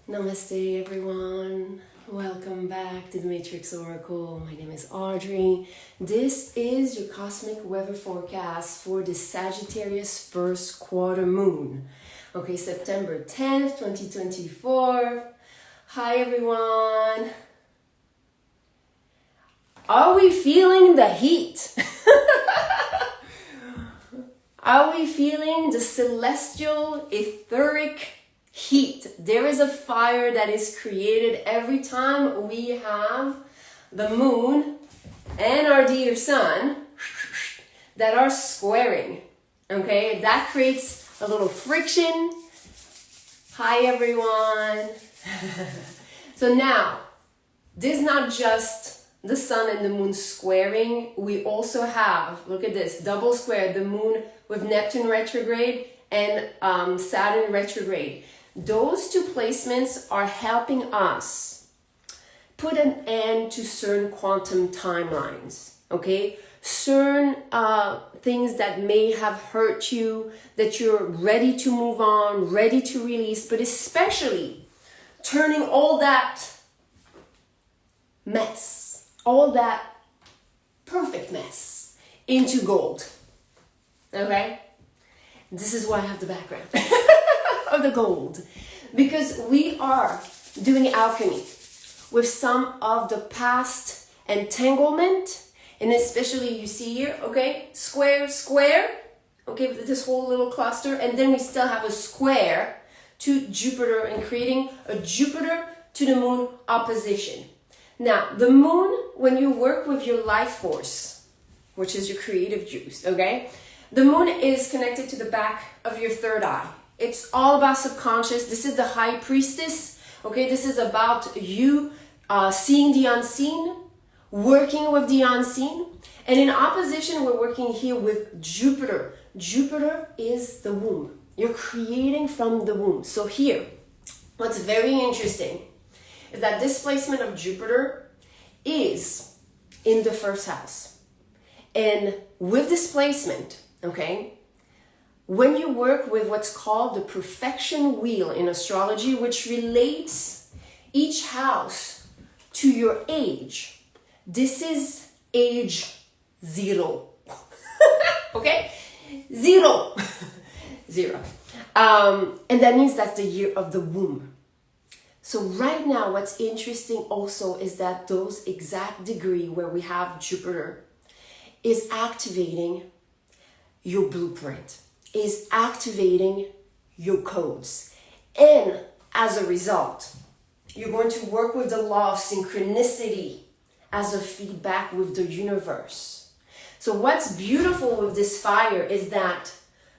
Namaste everyone, welcome back to the Matrix Oracle. My name is Audrey. This is your cosmic weather forecast for the Sagittarius first quarter moon. Okay, September 10th, 2024. Hi everyone. Are we feeling the heat? Are we feeling the celestial, etheric heat? There is a fire that is created every time we have the moon and our dear sun that are squaring. Okay, that creates a little friction. Hi everyone. So now, this is not just the sun and the moon squaring. We also have, look at this, double square, the moon with Neptune retrograde and Saturn retrograde. Those two placements are helping us put an end to certain quantum timelines, okay? Certain things that may have hurt you, that you're ready to move on, ready to release, but especially turning all that mess, all that perfect mess into gold, okay? This is why I have the background. Of the gold, because we are doing alchemy with some of the past entanglement, and especially you see here, okay, square, okay, with this whole little cluster, and then we still have a square to Jupiter and creating a Jupiter to the moon opposition. Now, the moon, when you work with your life force, which is your creative juice, okay, the moon is connected to the back of your third eye. It's all about subconscious. This is the high priestess. Okay, this is about you seeing the unseen, working with the unseen. And in opposition, we're working here with Jupiter. Jupiter is the womb. You're creating from the womb. So here, what's very interesting is that this placement of Jupiter is in the first house. And with this placement, okay, when you work with what's called the perfection wheel in astrology, which relates each house to your age, this is age 0. Okay? 0. 0. And that means that's the year of the womb. So right now, what's interesting also is that those exact degree where we have Jupiter is activating your blueprint, is activating your codes. And as a result, you're going to work with the law of synchronicity as a feedback with the universe. So what's beautiful with this fire is that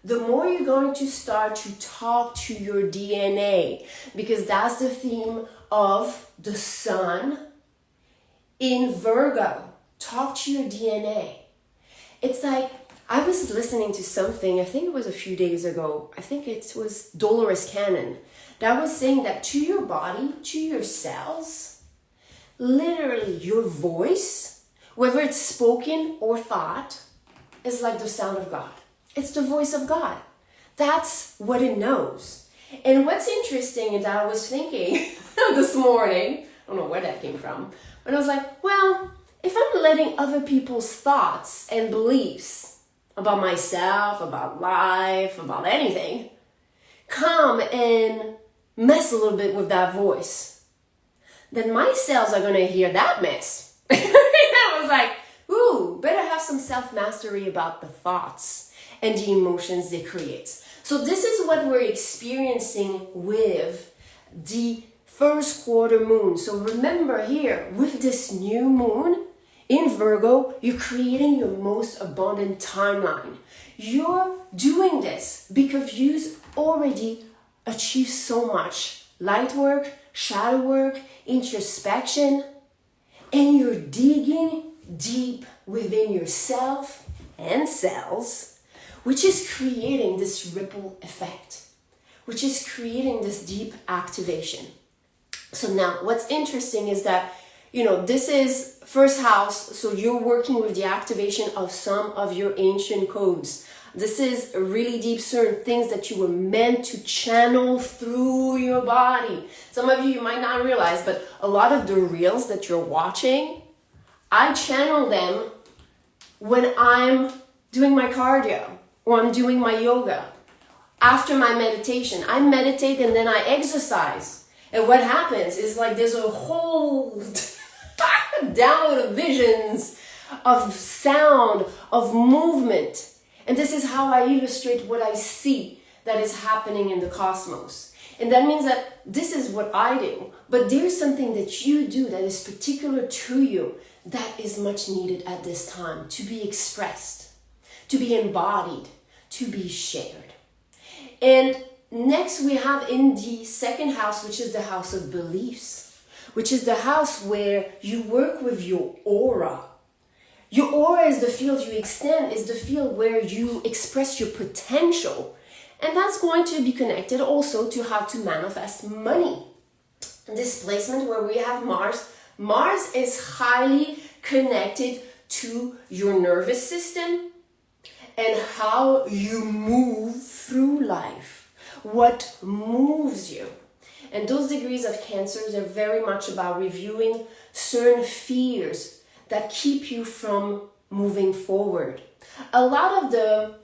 the more you're going to start to talk to your DNA, because that's the theme of the sun in Virgo. Talk to your DNA. It's like, I was listening to something, I think it was a few days ago, I think it was Dolores Cannon, that was saying that to your body, to your cells, literally your voice, whether it's spoken or thought, is like the sound of God. It's the voice of God. That's what it knows. And what's interesting is that I was thinking this morning, I don't know where that came from, but I was like, well, if I'm letting other people's thoughts and beliefs about myself, about life, about anything, come and mess a little bit with that voice, then my cells are going to hear that mess. I was like, ooh, better have some self-mastery about the thoughts and the emotions they create. So this is what we're experiencing with the first quarter moon. So remember here, with this new moon, in Virgo, you're creating your most abundant timeline. You're doing this because you've already achieved so much light work, shadow work, introspection, and you're digging deep within yourself and cells, which is creating this ripple effect, which is creating this deep activation. So now what's interesting is that, you know, this is first house, so you're working with the activation of some of your ancient codes This is really deep, certain things that you were meant to channel through your body. Some of you might not realize, but a lot of the reels that you're watching, I channel them when I'm doing my cardio or I'm doing my yoga. After my meditation, I meditate and then I exercise. And what happens is like there's a whole download of visions, of sound, of movement. And this is how I illustrate what I see that is happening in the cosmos. And that means that this is what I do. But there's something that you do that is particular to you that is much needed at this time to be expressed, to be embodied, to be shared. And next we have in the second house, which is the house of beliefs, which is the house where you work with your aura. Your aura is the field you extend, is the field where you express your potential. And that's going to be connected also to how to manifest money. This placement where we have Mars. Mars is highly connected to your nervous system and how you move through life, what moves you. And those degrees of Cancers are very much about reviewing certain fears that keep you from moving forward. A lot of the,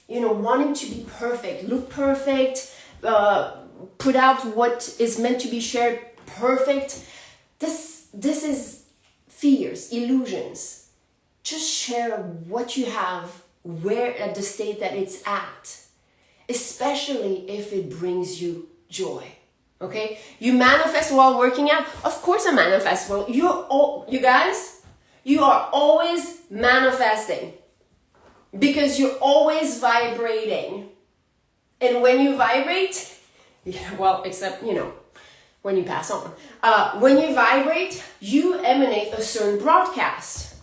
wanting to be perfect, look perfect, put out what is meant to be shared perfect. This is fears, illusions. Just share what you have, where at the state that it's at, especially if it brings you joy. Okay? You manifest while working out. Of course I manifest well. You guys, you are always manifesting because you're always vibrating. And when you vibrate, except, when you pass on. When you vibrate, you emanate a certain broadcast.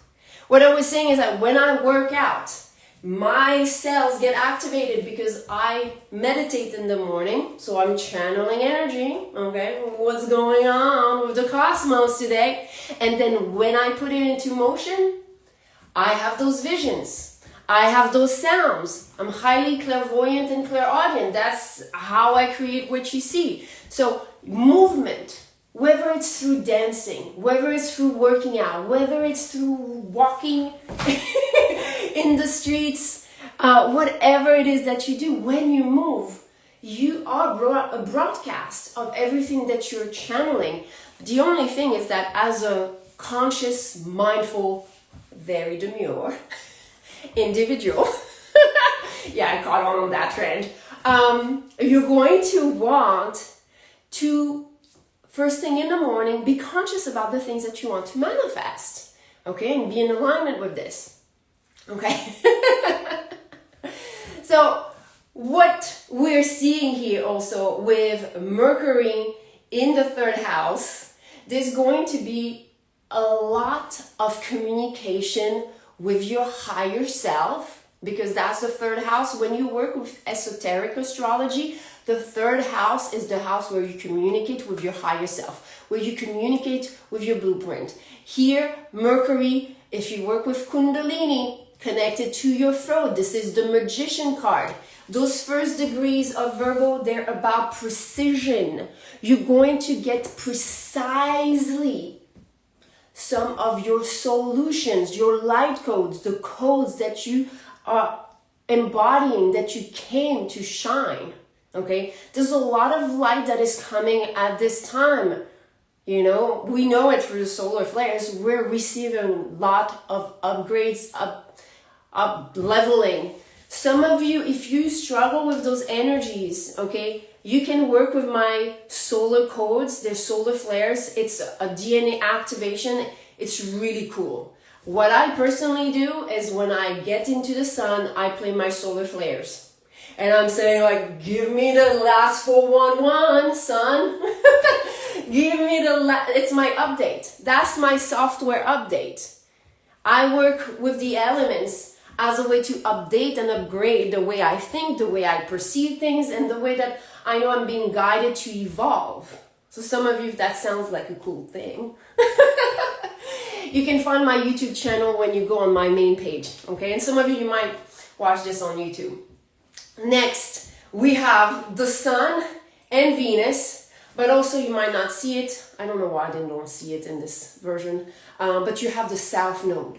What I was saying is that when I work out, my cells get activated because I meditate in the morning. So I'm channeling energy. Okay, what's going on with the cosmos today? And then when I put it into motion, I have those visions. I have those sounds. I'm highly clairvoyant and clairaudient. That's how I create what you see. So movement, whether it's through dancing, whether it's through working out, whether it's through walking in the streets, whatever it is that you do, when you move, you are a broadcast of everything that you're channeling. The only thing is that as a conscious, mindful, very demure individual, yeah, I caught on that trend, you're going to want to, first thing in the morning, be conscious about the things that you want to manifest, okay, and be in alignment with this, okay? So what we're seeing here also with Mercury in the third house, there's going to be a lot of communication with your higher self, because that's the third house. When you work with esoteric astrology, the third house is the house where you communicate with your higher self, where you communicate with your blueprint. Here, Mercury, if you work with Kundalini, connected to your throat, this is the Magician card. Those first degrees of Virgo, they're about precision. You're going to get precisely some of your solutions, your light codes, the codes that you are embodying, that you came to shine. Okay, there's a lot of light that is coming at this time. We know it through the solar flares. We're receiving a lot of upgrades, up leveling. Some of you, if you struggle with those energies, okay, you can work with my solar codes. They're solar flares. It's a DNA activation. It's really cool. What I personally do is when I get into the sun, I play my solar flares. And I'm saying, like, give me the last 411, son. Give me it's my update. That's my software update. I work with the elements as a way to update and upgrade the way I think, the way I perceive things, and the way that I know I'm being guided to evolve. So some of you, that sounds like a cool thing. You can find my YouTube channel when you go on my main page, okay? And some of you might watch this on YouTube. Next, we have the Sun and Venus, but also you might not see it. I don't know why I don't see it in this version, but you have the South Node.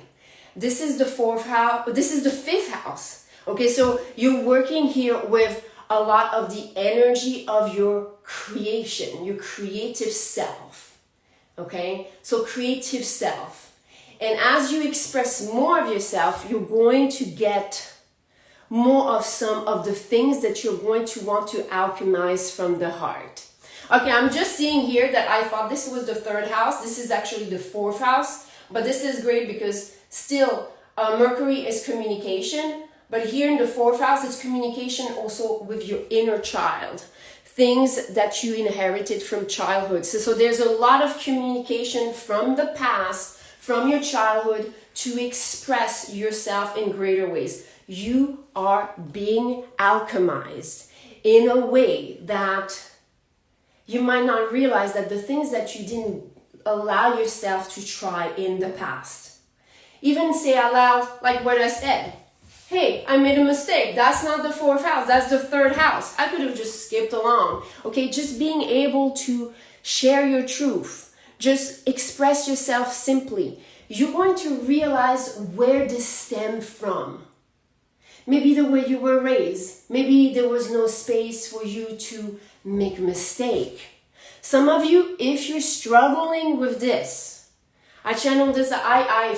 This is the fourth house, this is the fifth house. Okay, so you're working here with a lot of the energy of your creation, your creative self. Okay, so creative self. And as you express more of yourself, you're going to get more of some of the things that you're going to want to alchemize from the heart. Okay, I'm just seeing here that I thought this was the third house. This is actually the fourth house, but this is great because still Mercury is communication, but here in the fourth house, it's communication also with your inner child, things that you inherited from childhood. So there's a lot of communication from the past, from your childhood, to express yourself in greater ways. You are being alchemized in a way that you might not realize that the things that you didn't allow yourself to try in the past. Even say out loud, like what I said, hey, I made a mistake. That's not the fourth house. That's the third house. I could have just skipped along. Okay, just being able to share your truth. Just express yourself simply. You're going to realize where this stemmed from. Maybe the way you were raised. Maybe there was no space for you to make a mistake. Some of you, if you're struggling with this, I channeled this, I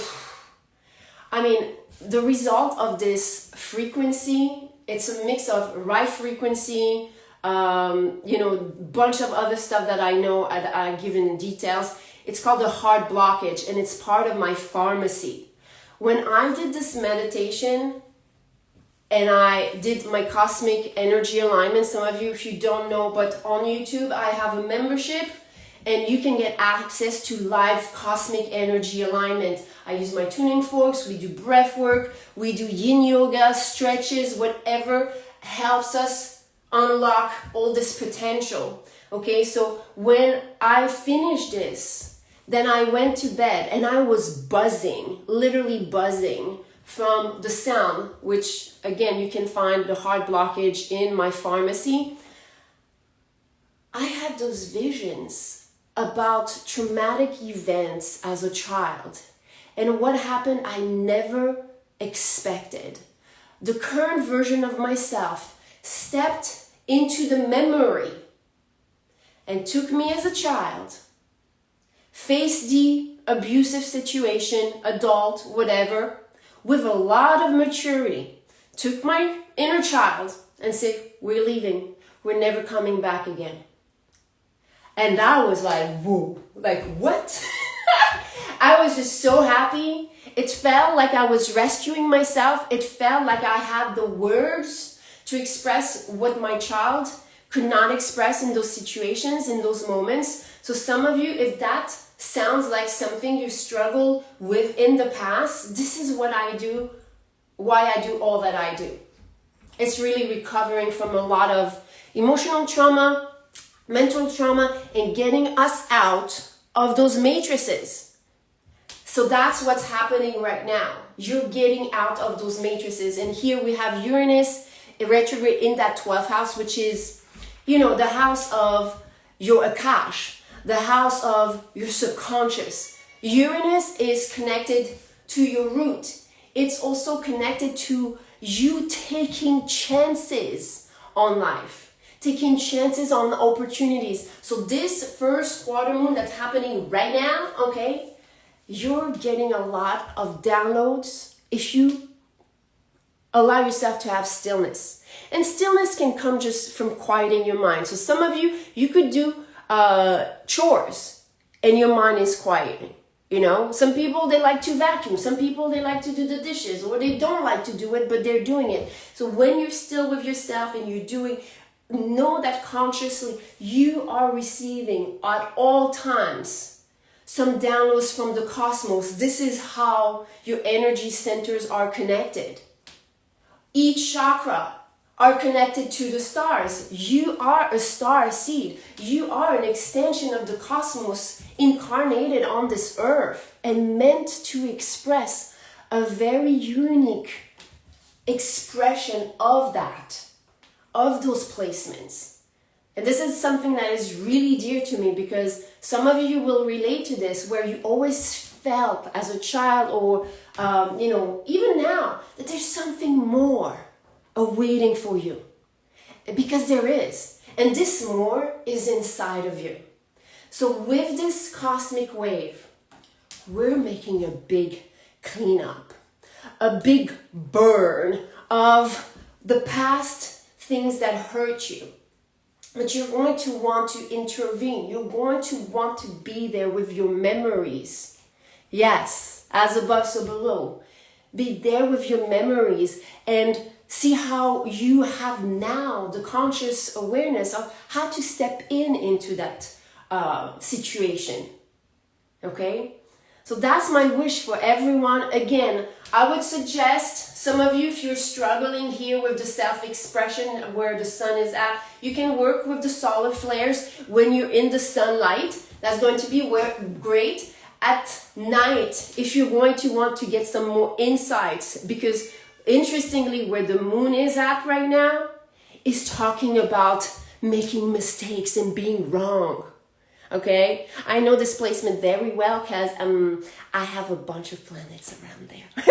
mean, the result of this frequency, it's a mix of right frequency, bunch of other stuff that I know I give in details. It's called the heart blockage, and it's part of my pharmacy. When I did this meditation and I did my cosmic energy alignment, some of you, if you don't know, but on YouTube, I have a membership and you can get access to live cosmic energy alignment. I use my tuning forks, we do breath work, we do yin yoga, stretches, whatever helps us unlock all this potential. Okay, so when I finished this, then I went to bed and I was buzzing, literally buzzing from the sound, which again, you can find the heart blockage in my pharmacy. I had those visions about traumatic events as a child and what happened I never expected. The current version of myself stepped into the memory and took me as a child, faced the abusive situation, adult, whatever, with a lot of maturity, took my inner child and said, we're leaving, we're never coming back again. And I was like, whoa, like what? I was just so happy. It felt like I was rescuing myself. It felt like I had the words to express what my child could not express in those situations, in those moments. So some of you, if that sounds like something you struggle with in the past, this is what I do, why I do all that I do. It's really recovering from a lot of emotional trauma, mental trauma, and getting us out of those matrices. So that's what's happening right now. You're getting out of those matrices. And here we have Uranus retrograde in that 12th house, which is, the house of your Akash, the house of your subconscious. Uranus is connected to your root. It's also connected to you taking chances on life, taking chances on opportunities. So this first quarter moon that's happening right now, okay, you're getting a lot of downloads if you allow yourself to have stillness. And stillness can come just from quieting your mind. So some of you, you could do chores and your mind is quieting. Some people, they like to vacuum. Some people, they like to do the dishes, or they don't like to do it, but they're doing it. So when you're still with yourself and you're doing, know that consciously you are receiving at all times some downloads from the cosmos. This is how your energy centers are connected. Each chakra are connected to the stars. You are a star seed. You are an extension of the cosmos incarnated on this earth and meant to express a very unique expression of that, of those placements. And this is something that is really dear to me, because some of you will relate to this, where you always felt as a child, or even now, that there's something more awaiting for you. Because there is. And this more is inside of you. So with this cosmic wave, we're making a big cleanup, a big burn of the past things that hurt you. But you're going to want to intervene. You're going to want to be there with your memories. Yes, as above, so below. Be there with your memories and see how you have now the conscious awareness of how to step into that situation. Okay? So that's my wish for everyone. Again, I would suggest some of you, if you're struggling here with the self-expression where the sun is at, you can work with the solar flares when you're in the sunlight. That's going to be great. At night, if you're going to want to get some more insights, because interestingly, where the moon is at right now is talking about making mistakes and being wrong. Okay, I know this placement very well because I have a bunch of planets around there.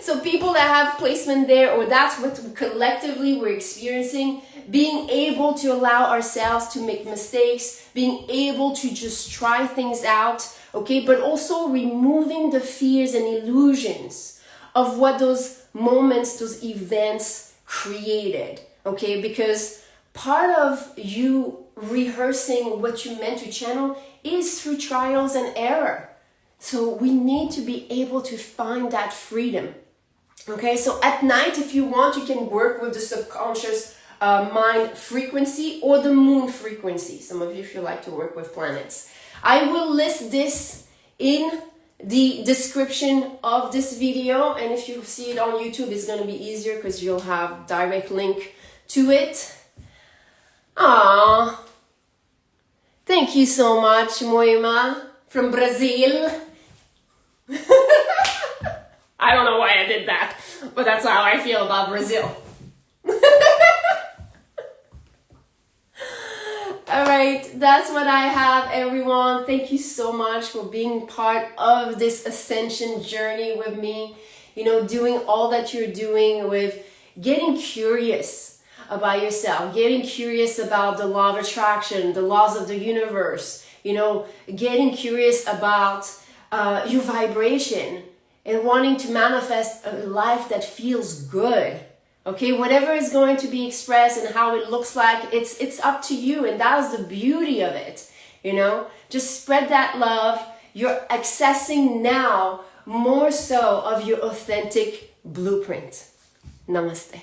So people that have placement there, or that's what collectively we're experiencing, being able to allow ourselves to make mistakes, being able to just try things out, okay, but also removing the fears and illusions of what those moments, those events created, okay, because part of you rehearsing what you meant to channel is through trials and error. So we need to be able to find that freedom. Okay, so at night, if you want, you can work with the subconscious mind frequency or the moon frequency. Some of you, if you like to work with planets. I will list this in the description of this video. And if you see it on YouTube, it's going to be easier because you'll have direct link to it. Ah, thank you so much, Moima from Brazil. I don't know why I did that, but that's how I feel about Brazil. All right, that's what I have, everyone. Thank you so much for being part of this ascension journey with me. You know, doing all that you're doing with getting curious about yourself, getting curious about the law of attraction, the laws of the universe, you know, getting curious about your vibration and wanting to manifest a life that feels good. Okay, whatever is going to be expressed and how it looks like, it's up to you, and that is the beauty of it. You know, just spread that love. You're accessing now more so of your authentic blueprint. Namaste.